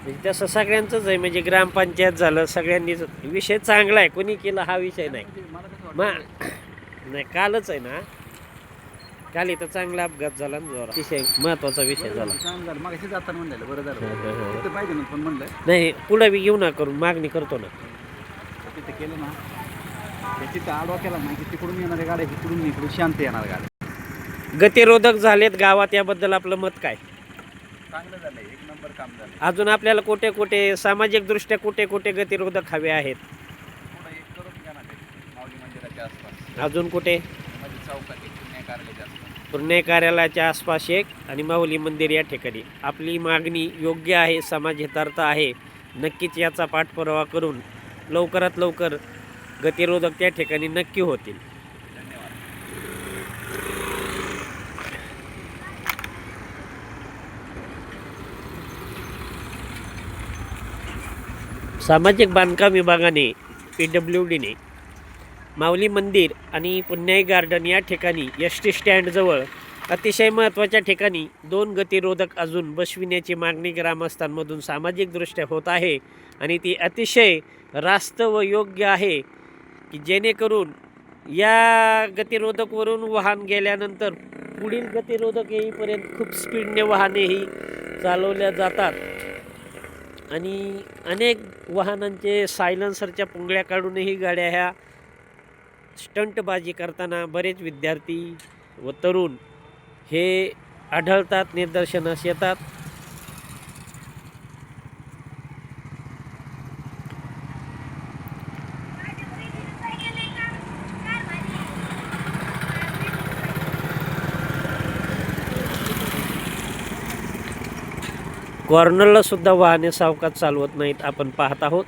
म्हणजे तसं सगळ्यांचंच आहे, म्हणजे ग्रामपंचायत झालं, सगळ्यांनीच विषय चांगला आहे, कोणी केला हा विषय नाही. नाही, कालच आहे ना, काल इथं चांगला अपघात झाला ना, जोरा विषय महत्वाचा विषय झाला. नाही, पुढे बी घेऊ ना, करून मागणी करतो ना. तिथे केलं ना, तिथं आडवा केला ना, की तिकडून येणाऱ्या गाड्या इकडून शांत येणार गाड्या. गतिरोधक झालेत गावात, याबद्दल आपलं मत काय? चांगलं झालंय, एक नंबर काम झालं. अजून आपल्याला कुठे कुठे सामाजिक दृष्ट्या कुठे कुठे गतिरोधक हवे आहेत? पुढे एक करून घ्या ना ते माऊली मंदिराच्या आसपास. अजून कुठे? मध्ये चौकात एक पुण्य कार्यालयाच्या आसपास. पुणे कार्यालयाच्या आसपास एक आणि माऊली मंदिर या ठिकाणी. आपली मागणी योग्य आहे, समाजहितार्थ आहे. नक्कीच याचा पाठपुरावा करून लवकरात लवकर गतिरोधक त्या ठिकाणी नक्की होतील. सामाजिक बांधकाम विभागाने PWDने माऊली मंदिर आणि पुण्याई गार्डन या ठिकाणी ST स्टँडजवळ अतिशय महत्त्वाच्या ठिकाणी 2 गतिरोधक अजून बसविण्याची मागणी ग्रामस्थांमधून सामाजिकदृष्ट्या होत आहे आणि ती अतिशय रास्त व योग्य आहे की जेणेकरून या गतिरोधकवरून वाहन गेल्यानंतर पुढील गतिरोधक येईपर्यंत खूप स्पीडने वाहनेही चालवल्या जातात आणि अनेक वाहनांचे सायलेन्सरच्या पुंगळ्या काढूनही गाड्या ह्या स्टंटबाजी करताना बरेच विद्यार्थी व तरुण हे आढळतात, निदर्शनास येतात. कॉर्नरला सुद्धा वाहने सावकाश चालवत नाहीत, आपण पाहत आहोत.